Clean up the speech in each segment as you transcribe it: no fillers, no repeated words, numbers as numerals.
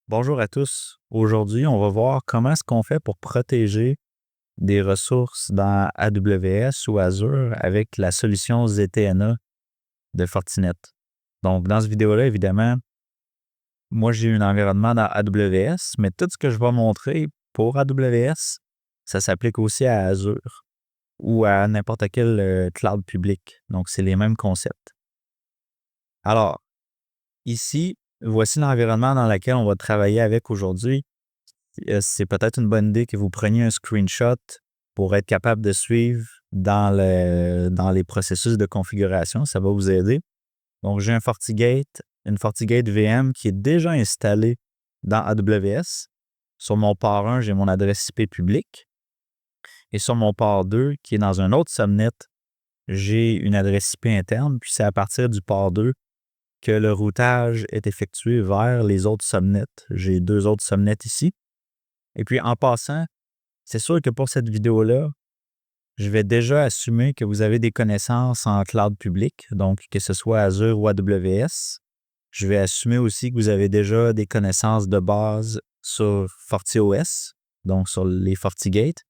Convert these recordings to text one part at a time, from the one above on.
Bonjour à tous. Aujourd'hui, on va voir comment est-ce qu'on fait pour protéger des ressources dans AWS ou Azure avec la solution ZTNA de Fortinet. Donc, dans cette vidéo-là, évidemment, moi, j'ai un environnement dans AWS, mais tout ce que je vais montrer pour AWS, ça s'applique aussi à Azure ou à n'importe quel cloud public. Donc, c'est les mêmes concepts. Alors, ici, voici l'environnement dans lequel on va travailler avec aujourd'hui. C'est peut-être une bonne idée que vous preniez un screenshot pour être capable de suivre dans les processus de configuration. Ça va vous aider. Donc, j'ai une FortiGate VM qui est déjà installée dans AWS. Sur mon port 1, j'ai mon adresse IP publique. Et sur mon port 2, qui est dans un autre subnet, j'ai une adresse IP interne. Puis c'est à partir du port 2 que le routage est effectué vers les autres subnets. J'ai 2 autres subnets ici. Et puis en passant, c'est sûr que pour cette vidéo-là, je vais déjà assumer que vous avez des connaissances en cloud public, donc que ce soit Azure ou AWS. Je vais assumer aussi que vous avez déjà des connaissances de base sur FortiOS, donc sur les FortiGate.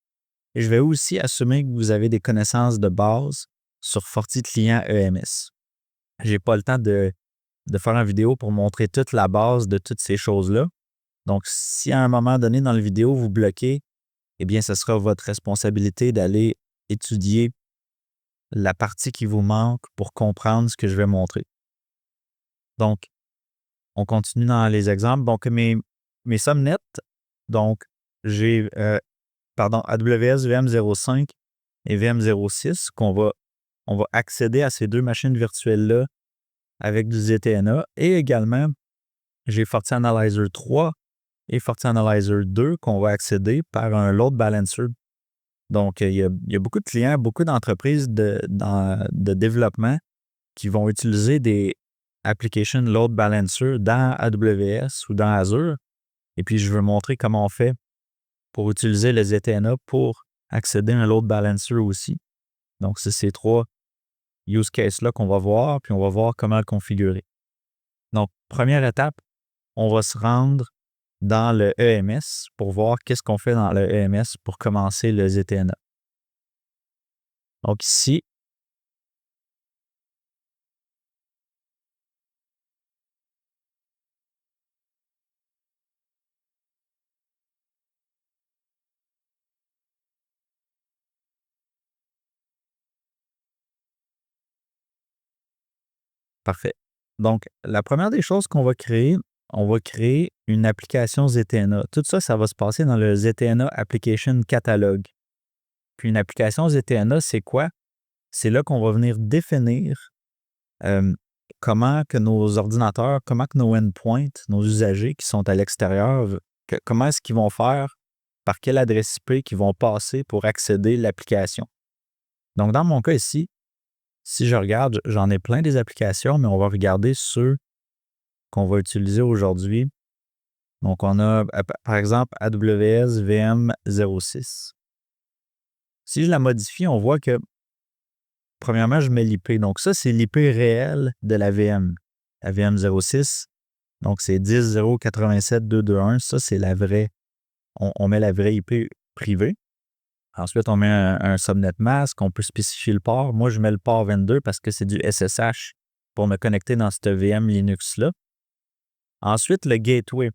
Et je vais aussi assumer que vous avez des connaissances de base sur FortiClient EMS. Je n'ai pas le temps de faire une vidéo pour montrer toute la base de toutes ces choses-là. Donc, si à un moment donné dans la vidéo, vous bloquez, eh bien, ce sera votre responsabilité d'aller étudier la partie qui vous manque pour comprendre ce que je vais montrer. Donc, on continue dans les exemples. Donc, mes subnets, donc, j'ai AWS VM05 et VM06 on va accéder à ces deux machines virtuelles-là avec du ZTNA. Et également, j'ai FortiAnalyzer 3 et FortiAnalyzer 2 qu'on va accéder par un load balancer. Donc, il y a beaucoup de clients, beaucoup d'entreprises de développement qui vont utiliser des application load balancer dans AWS ou dans Azure. Et puis, je veux montrer comment on fait pour utiliser le ZTNA pour accéder à un load balancer aussi. Donc, c'est ces 3 use cases-là qu'on va voir, puis on va voir comment le configurer. Donc, première étape, on va se rendre dans le EMS pour voir qu'est-ce qu'on fait dans le EMS pour commencer le ZTNA. Donc ici, parfait. Donc, la première des choses qu'on va créer, on va créer une application ZTNA. Tout ça, ça va se passer dans le ZTNA Application Catalog. Puis une application ZTNA, c'est quoi? C'est là qu'on va venir définir comment que nos ordinateurs, comment que nos endpoints, nos usagers qui sont à l'extérieur, comment est-ce qu'ils vont faire, par quelle adresse IP qu'ils vont passer pour accéder à l'application. Donc, dans mon cas ici, si je regarde, j'en ai plein des applications, mais on va regarder ceux qu'on va utiliser aujourd'hui. Donc, on a, par exemple, AWS VM06. Si je la modifie, on voit que, premièrement, je mets l'IP. Donc, ça, c'est l'IP réel de la VM. La VM06, donc c'est 10.0.87.221. Ça, c'est la vraie. On met la vraie IP privée. Ensuite, on met un subnet mask. On peut spécifier le port. Moi, je mets le port 22 parce que c'est du SSH pour me connecter dans cette VM Linux-là. Ensuite, le gateway.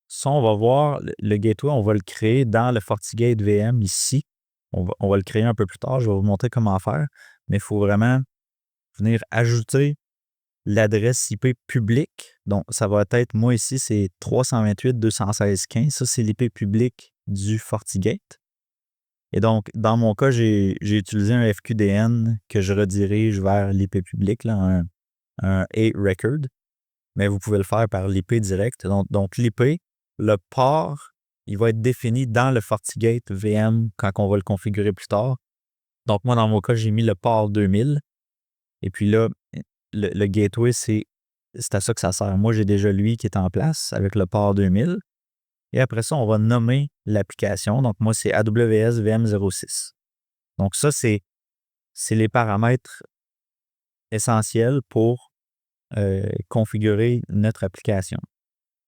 Ça, on va voir, le gateway, on va le créer dans le FortiGate VM ici. On va le créer un peu plus tard. Je vais vous montrer comment faire. Mais il faut vraiment venir ajouter l'adresse IP publique. Donc, ça va être, moi ici, c'est 328.216.15. Ça, c'est l'IP public du FortiGate. Et donc, dans mon cas, j'ai utilisé un FQDN que je redirige vers l'IP public, là, un A-record. Mais vous pouvez le faire par l'IP direct. Donc l'IP, le port, il va être défini dans le FortiGate VM quand on va le configurer plus tard. Donc, moi, dans mon cas, j'ai mis le port 2000. Et puis là, le gateway, c'est à ça que ça sert. Moi, j'ai déjà lui qui est en place avec le port 2000. Et après ça, on va nommer l'application. Donc, moi, c'est AWS VM06. Donc, ça, c'est les paramètres essentiels pour configurer notre application.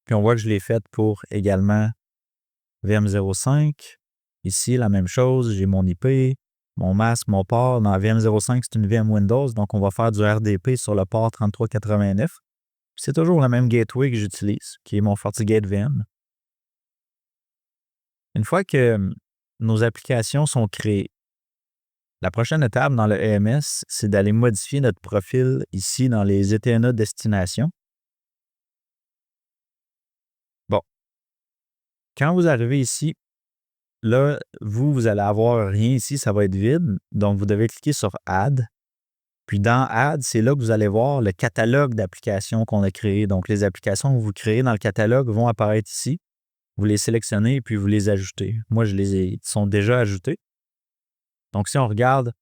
Puis on voit que je l'ai fait pour également VM05. Ici, la même chose, j'ai mon IP, mon masque, mon port. Dans VM05, c'est une VM Windows, donc on va faire du RDP sur le port 3389. C'est toujours le même gateway que j'utilise, qui est mon FortiGate VM. Une fois que nos applications sont créées, la prochaine étape dans le EMS, c'est d'aller modifier notre profil ici dans les ETNA destination. Bon, quand vous arrivez ici, là, vous allez avoir rien ici, ça va être vide. Donc, vous devez cliquer sur Add. Puis dans Add, c'est là que vous allez voir le catalogue d'applications qu'on a créées. Donc, les applications que vous créez dans le catalogue vont apparaître ici. Vous les sélectionnez et puis vous les ajoutez. Moi, ils sont déjà ajoutés. Donc, si on regarde,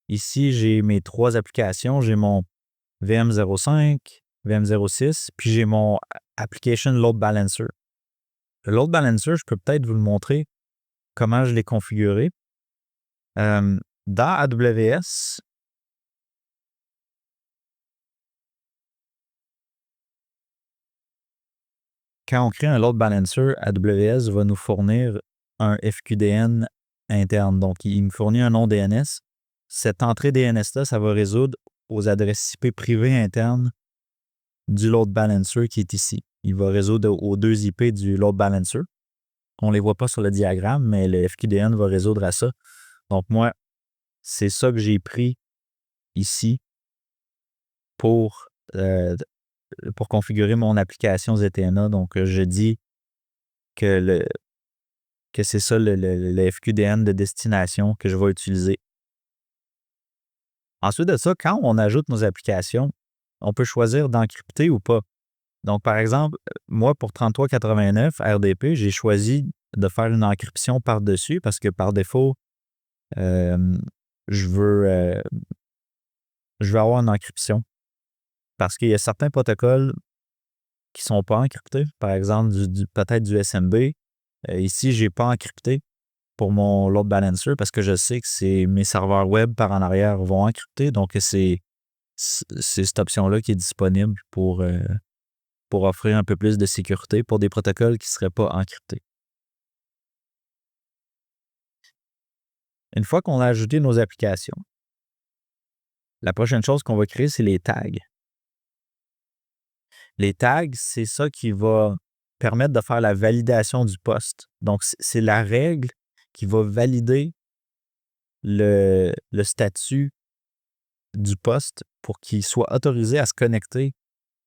ici, j'ai mes 3 applications. J'ai mon VM05, VM06, puis j'ai mon Application Load Balancer. Le Load Balancer, je peux peut-être vous le montrer comment je l'ai configuré. Dans AWS, quand on crée un load balancer, AWS va nous fournir un FQDN interne. Donc, il me fournit un nom DNS. Cette entrée DNS-là, ça va résoudre aux adresses IP privées internes du load balancer qui est ici. Il va résoudre aux 2 IP du load balancer. On ne les voit pas sur le diagramme, mais le FQDN va résoudre à ça. Donc, moi, c'est ça que j'ai pris ici pour configurer mon application ZTNA. Donc, je dis que c'est ça le FQDN de destination que je vais utiliser. Ensuite de ça, quand on ajoute nos applications, on peut choisir d'encrypter ou pas. Donc, par exemple, moi, pour 3389 RDP, j'ai choisi de faire une encryption par-dessus parce que par défaut, je veux avoir une encryption. Parce qu'il y a certains protocoles qui ne sont pas encryptés. Par exemple, peut-être du SMB. Ici, je n'ai pas encrypté pour mon load balancer parce que je sais que mes serveurs web par en arrière vont encrypter. Donc, c'est cette option-là qui est disponible pour offrir un peu plus de sécurité pour des protocoles qui ne seraient pas encryptés. Une fois qu'on a ajouté nos applications, la prochaine chose qu'on va créer, c'est les tags. Les tags, c'est ça qui va permettre de faire la validation du poste. Donc, c'est la règle qui va valider le statut du poste pour qu'il soit autorisé à se connecter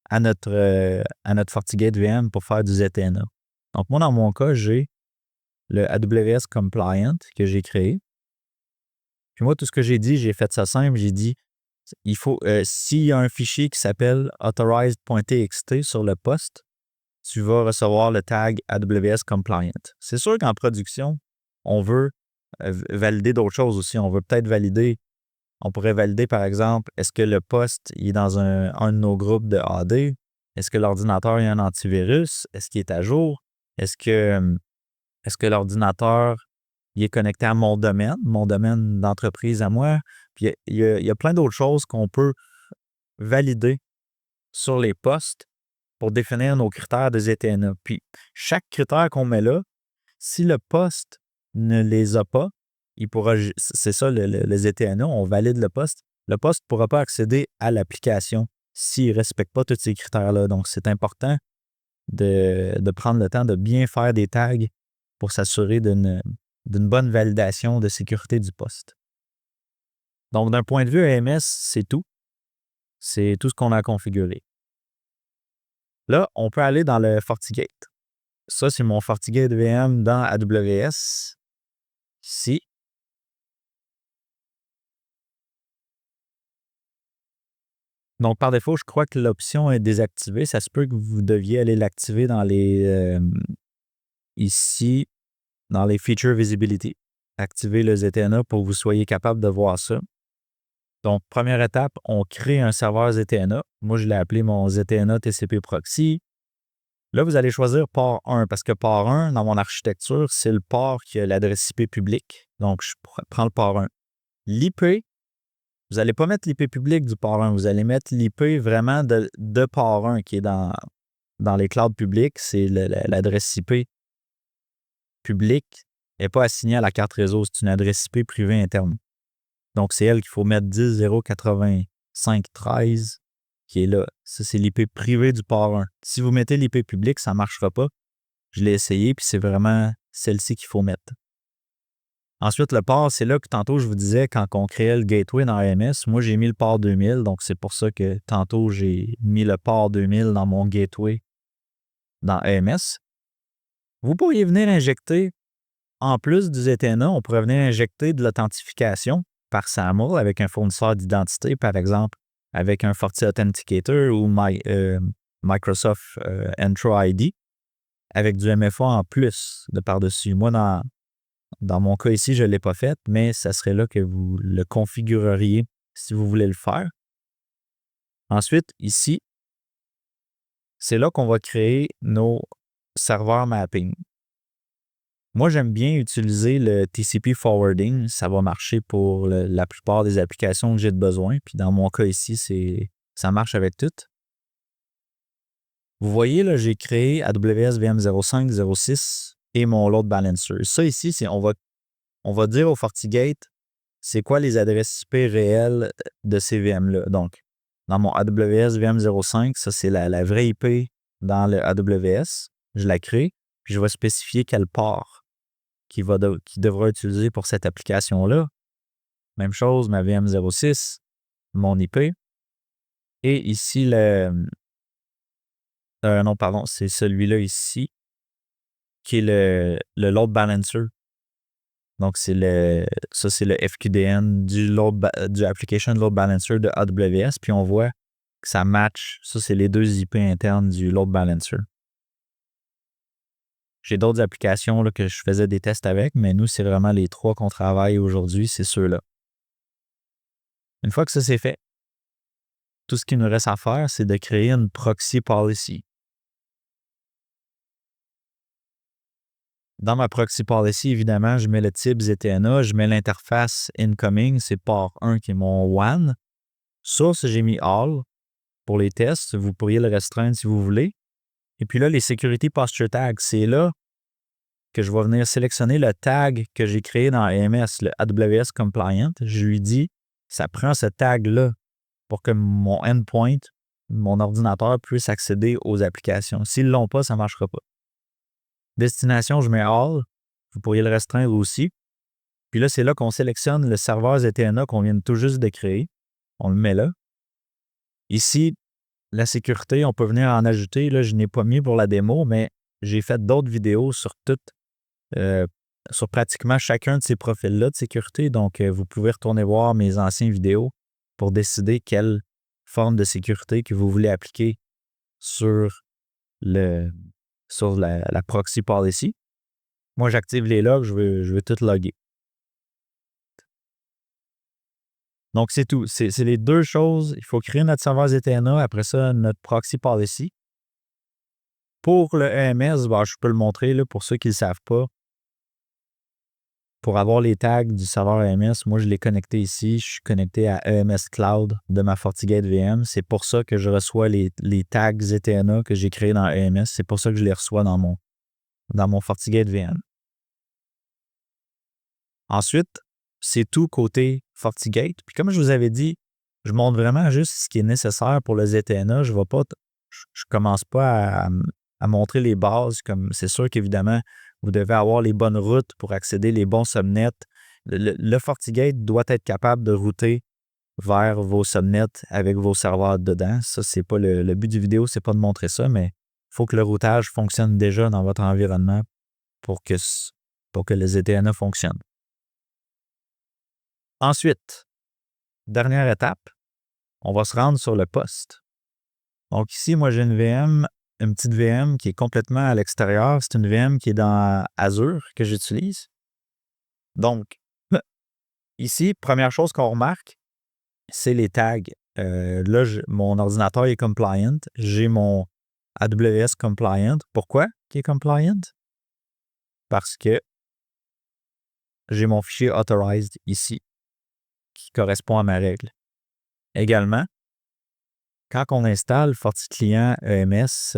à notre FortiGate VM pour faire du ZTNA. Donc, moi, dans mon cas, j'ai le AWS Compliant que j'ai créé. Puis moi, tout ce que j'ai dit, j'ai fait ça simple. J'ai dit, il faut, s'il y a un fichier qui s'appelle authorized.txt sur le poste, tu vas recevoir le tag AWS Compliant. C'est sûr qu'en production, on veut valider d'autres choses aussi. On pourrait valider, par exemple, est-ce que le poste est dans un de nos groupes de AD? Est-ce que l'ordinateur a un antivirus? Est-ce qu'il est à jour? Est-ce que l'ordinateur il est connecté à mon domaine d'entreprise à moi? Puis il y a plein d'autres choses qu'on peut valider sur les postes pour définir nos critères de ZTNA. Puis chaque critère qu'on met là, si le poste ne les a pas, c'est ça le ZTNA, on valide le poste. Le poste ne pourra pas accéder à l'application s'il ne respecte pas tous ces critères-là. Donc, c'est important de prendre le temps de bien faire des tags pour s'assurer d'une bonne validation de sécurité du poste. Donc, d'un point de vue EMS, c'est tout. C'est tout ce qu'on a configuré. Là, on peut aller dans le FortiGate. Ça, c'est mon FortiGate VM dans AWS. Ici. Donc, par défaut, je crois que l'option est désactivée. Ça se peut que vous deviez aller l'activer dans ici, dans les Feature Visibility. Activer le ZTNA pour que vous soyez capable de voir ça. Donc, première étape, on crée un serveur ZTNA. Moi, je l'ai appelé mon ZTNA TCP Proxy. Là, vous allez choisir port 1 parce que port 1, dans mon architecture, c'est le port qui a l'adresse IP publique. Donc, je prends le port 1. L'IP, vous n'allez pas mettre l'IP public du port 1. Vous allez mettre l'IP vraiment de port 1 qui est dans dans les clouds publics, c'est l'adresse IP publique n'est pas assignée à la carte réseau. C'est une adresse IP privée interne. Donc, c'est elle qu'il faut mettre 10.0.85.13 qui est là. Ça, c'est l'IP privé du port 1. Si vous mettez l'IP public, ça ne marchera pas. Je l'ai essayé, puis c'est vraiment celle-ci qu'il faut mettre. Ensuite, le port, c'est là que tantôt, je vous disais, quand on créait le gateway dans AMS, moi, j'ai mis le port 2000, donc c'est pour ça que tantôt, j'ai mis le port 2000 dans mon gateway dans AMS. Vous pourriez venir injecter, en plus du ZTNA, on pourrait venir injecter de l'authentification par SAML avec un fournisseur d'identité, par exemple, avec un Forti Authenticator ou Microsoft Entra ID, avec du MFA en plus de par-dessus. Moi, dans mon cas ici, je ne l'ai pas fait, mais ça serait là que vous le configureriez si vous voulez le faire. Ensuite, ici, c'est là qu'on va créer nos serveurs mapping. Moi, j'aime bien utiliser le TCP forwarding. Ça va marcher pour la plupart des applications que j'ai de besoin. Puis dans mon cas ici, ça marche avec toutes. Vous voyez, là, j'ai créé AWS VM 05, 06 et mon load balancer. Ça ici, on va dire au FortiGate, c'est quoi les adresses IP réelles de ces VM-là. Donc, dans mon AWS VM 05, ça, c'est la vraie IP dans le AWS. Je la crée, puis je vais spécifier quel port qui devra utiliser pour cette application-là. Même chose, ma VM 06, mon IP. Et ici, non, pardon, c'est celui-là ici, qui est le load balancer. Donc, ça, c'est le FQDN du Application Load Balancer de AWS. Puis, on voit que ça match. Ça, c'est les deux IP internes du Load Balancer. J'ai d'autres applications là, que je faisais des tests avec, mais nous, c'est vraiment les trois qu'on travaille aujourd'hui, c'est ceux-là. Une fois que ça c'est fait, tout ce qu'il nous reste à faire, c'est de créer une proxy policy. Dans ma proxy policy, évidemment, je mets le type ZTNA, je mets l'interface incoming, c'est port 1 qui est mon WAN. Source, j'ai mis all pour les tests. Vous pourriez le restreindre si vous voulez. Et puis là, les security posture tags, c'est là que je vais venir sélectionner le tag que j'ai créé dans AMS, le AWS Compliant. Je lui dis, ça prend ce tag-là pour que mon endpoint, mon ordinateur puisse accéder aux applications. S'ils ne l'ont pas, ça ne marchera pas. Destination, je mets all. Vous pourriez le restreindre aussi. Puis là, c'est là qu'on sélectionne le serveur ZTNA qu'on vient tout juste de créer. On le met là. Ici, la sécurité, on peut venir en ajouter. Là, je n'ai pas mis pour la démo, mais j'ai fait d'autres vidéos sur sur pratiquement chacun de ces profils-là de sécurité. Donc, vous pouvez retourner voir mes anciennes vidéos pour décider quelle forme de sécurité que vous voulez appliquer sur la proxy policy. Moi, j'active les logs, je veux tout loguer. Donc, c'est tout. C'est les deux choses. Il faut créer notre serveur ZTNA, après ça, notre proxy policy. Pour le EMS, je peux le montrer là, pour ceux qui ne le savent pas. Pour avoir les tags du serveur EMS, moi, je l'ai connecté ici. Je suis connecté à EMS Cloud de ma FortiGate VM. C'est pour ça que je reçois les tags ZTNA que j'ai créés dans EMS. C'est pour ça que je les reçois dans mon FortiGate VM. Ensuite, c'est tout côté FortiGate. Puis comme je vous avais dit, je montre vraiment juste ce qui est nécessaire pour le ZTNA. Je ne commence pas à montrer les bases. Comme c'est sûr qu'évidemment, vous devez avoir les bonnes routes pour accéder les bons subnets. Le FortiGate doit être capable de router vers vos subnets avec vos serveurs dedans. Ça, c'est pas le but du vidéo, c'est pas de montrer ça, mais il faut que le routage fonctionne déjà dans votre environnement pour que le ZTNA fonctionne. Ensuite, dernière étape, on va se rendre sur le poste. Donc ici, moi, j'ai une petite VM qui est complètement à l'extérieur. C'est une VM qui est dans Azure que j'utilise. Donc, ici, première chose qu'on remarque, c'est les tags. Là, mon ordinateur est compliant. J'ai mon AWS compliant. Pourquoi il est compliant? Parce que j'ai mon fichier authorized ici qui correspond à ma règle. Également, quand on installe FortiClient EMS,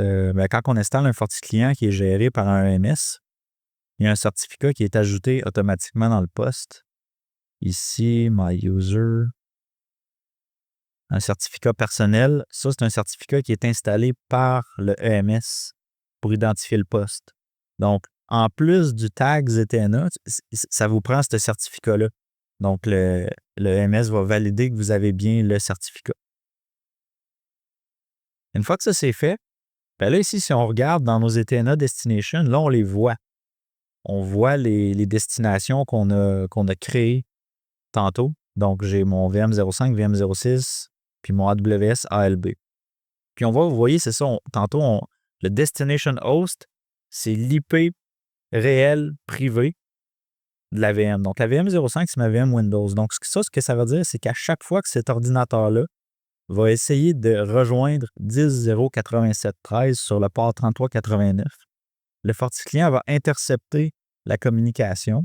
quand on installe un FortiClient qui est géré par un EMS, il y a un certificat qui est ajouté automatiquement dans le poste. Ici, My User, un certificat personnel. Ça, c'est un certificat qui est installé par le EMS pour identifier le poste. Donc, en plus du tag ZTNA, ça vous prend ce certificat-là. Donc, le EMS va valider que vous avez bien le certificat. Une fois que ça c'est fait, ben là, ici, si on regarde dans nos ZTNA Destination, là, on les voit. On voit les destinations qu'on a créées tantôt. Donc, j'ai mon VM05, VM06, puis mon AWS ALB. Puis on va, vous voyez, c'est ça, le Destination Host, c'est l'IP réel privé de la VM. Donc, la VM05, c'est ma VM Windows. Donc, ce que ça veut dire, c'est qu'à chaque fois que cet ordinateur-là va essayer de rejoindre 10.0.87.13 sur le port 33.89, le FortiClient va intercepter la communication,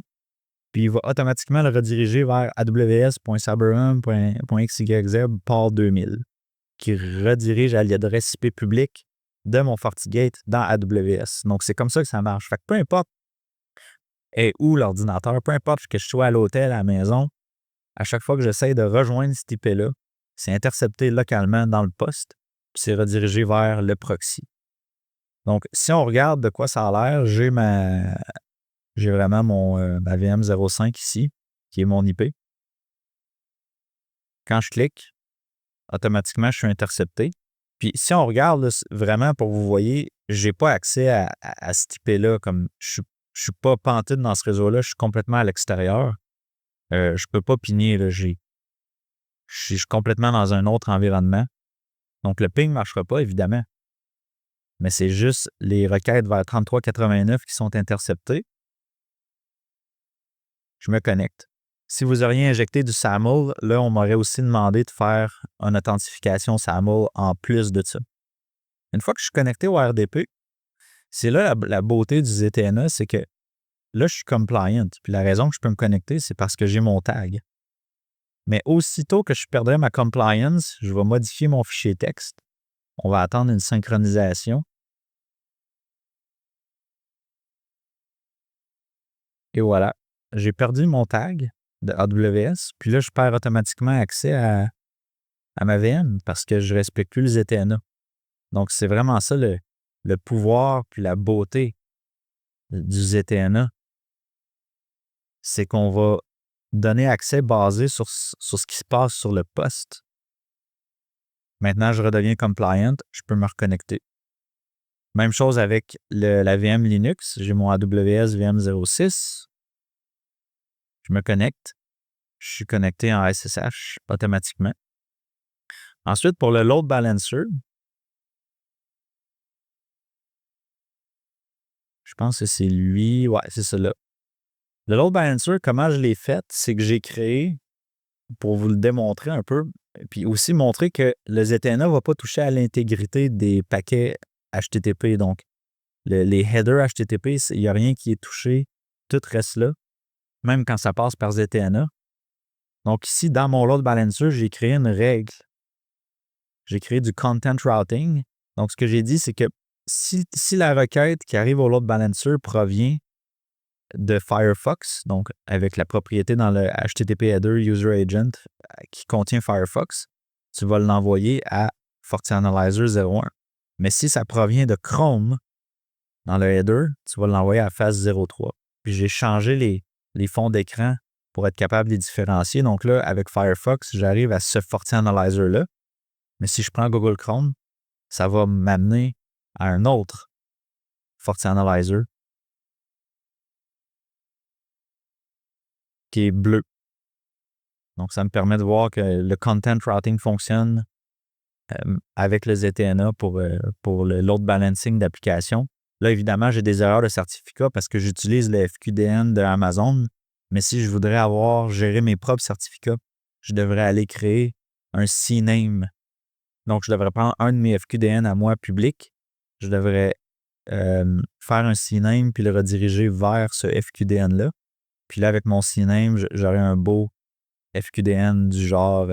puis il va automatiquement le rediriger vers aws.cyberhum.xyz port 2000, qui redirige à l'adresse IP publique de mon FortiGate dans AWS. Donc, c'est comme ça que ça marche. Fait que peu importe où l'ordinateur, peu importe que je sois à l'hôtel, à la maison, à chaque fois que j'essaie de rejoindre cet IP-là, c'est intercepté localement dans le poste, puis c'est redirigé vers le proxy. Donc, si on regarde de quoi ça a l'air, j'ai vraiment ma VM05 ici, qui est mon IP. Quand je clique, automatiquement, je suis intercepté. Puis, si on regarde là, vraiment pour vous voyez, je n'ai pas accès à cet IP-là. Comme je ne suis pas panté dans ce réseau-là, je suis complètement à l'extérieur. Je ne peux pas pigner. Là, je suis complètement dans un autre environnement. Donc, le ping ne marchera pas, évidemment. Mais c'est juste les requêtes vers 3389 qui sont interceptées. Je me connecte. Si vous auriez injecté du SAML, là, on m'aurait aussi demandé de faire une authentification SAML en plus de ça. Une fois que je suis connecté au RDP, c'est là la beauté du ZTNA, c'est que là, je suis compliant. Puis la raison que je peux me connecter, c'est parce que j'ai mon tag. Mais aussitôt que je perdrai ma compliance, je vais modifier mon fichier texte. On va attendre une synchronisation. Et voilà, j'ai perdu mon tag de AWS, puis là, je perds automatiquement accès à ma VM parce que je ne respecte plus le ZTNA. Donc, c'est vraiment ça le pouvoir puis la beauté du ZTNA. C'est qu'on va donner accès basé sur ce qui se passe sur le poste. Maintenant, je redeviens compliant, je peux me reconnecter. Même chose avec la VM Linux. J'ai mon AWS VM06. Je me connecte. Je suis connecté en SSH automatiquement. Ensuite, pour le load balancer, je pense que c'est lui. Ouais, c'est ça là. Le load balancer, comment je l'ai fait, c'est que j'ai créé, pour vous le démontrer un peu, puis aussi montrer que le ZTNA ne va pas toucher à l'intégrité des paquets HTTP. Donc, les headers HTTP, il n'y a rien qui est touché. Tout reste là, même quand ça passe par ZTNA. Donc, ici, dans mon load balancer, j'ai créé une règle. J'ai créé du content routing. Donc, ce que j'ai dit, c'est que si la requête qui arrive au load balancer provient de Firefox, donc avec la propriété dans le HTTP header user agent qui contient Firefox, tu vas l'envoyer à FortiAnalyzer 01. Mais si ça provient de Chrome dans le header, tu vas l'envoyer à phase 03. Puis j'ai changé les fonds d'écran pour être capable de les différencier. Donc là, avec Firefox, j'arrive à ce FortiAnalyzer-là. Mais si je prends Google Chrome, ça va m'amener à un autre FortiAnalyzer qui est bleu. Donc, ça me permet de voir que le content routing fonctionne avec le ZTNA pour le load balancing d'application. Là, évidemment, j'ai des erreurs de certificat parce que j'utilise le FQDN de Amazon. Mais si je voudrais gérer mes propres certificats, je devrais aller créer un CNAME. Donc, je devrais prendre un de mes FQDN à moi public. Je devrais faire un CNAME puis le rediriger vers ce FQDN-là. Puis là, avec mon CNAME, j'aurais un beau FQDN du genre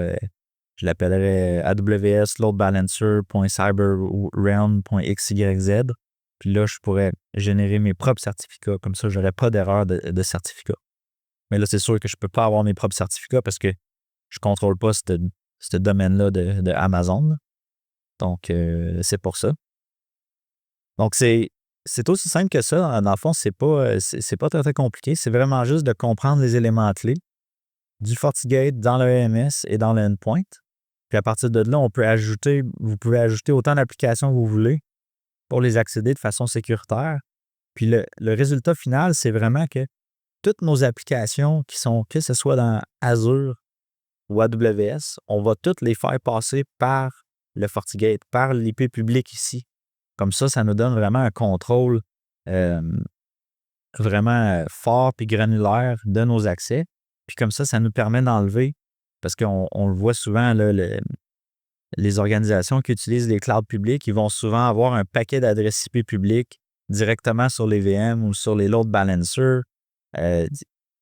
Je l'appellerais AWS Load Balancer.cyberrealm.xyz. Puis là, je pourrais générer mes propres certificats. Comme ça, je n'aurais pas d'erreur de certificat. Mais là, c'est sûr que je ne peux pas avoir mes propres certificats parce que je ne contrôle pas ce domaine-là de Amazon. Donc, c'est pour ça. Donc, c'est aussi simple que ça. Dans le fond, c'est pas très, très compliqué. C'est vraiment juste de comprendre les éléments clés du FortiGate dans le EMS et dans le endpoint. Puis à partir de là, vous pouvez ajouter autant d'applications que vous voulez pour les accéder de façon sécuritaire. Puis le résultat final, c'est vraiment que toutes nos applications qui sont, que ce soit dans Azure ou AWS, on va toutes les faire passer par le FortiGate, par l'IP public ici. Comme ça nous donne vraiment un contrôle vraiment fort et granulaire de nos accès. Puis comme ça nous permet d'enlever, parce qu'on le voit souvent, là, les organisations qui utilisent les clouds publics, ils vont souvent avoir un paquet d'adresses IP publiques directement sur les VM ou sur les load balancers. Il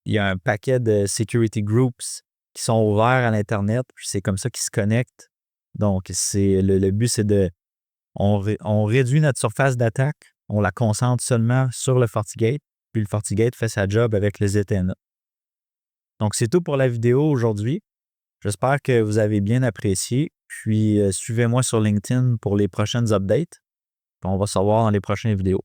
y a un paquet de security groups qui sont ouverts à l'Internet, puis c'est comme ça qu'ils se connectent. Donc, le but, c'est on réduit notre surface d'attaque, on la concentre seulement sur le FortiGate, puis le FortiGate fait sa job avec les ETNA. Donc, c'est tout pour la vidéo aujourd'hui. J'espère que vous avez bien apprécié. Puis, suivez-moi sur LinkedIn pour les prochaines updates. Puis on va se revoir dans les prochaines vidéos.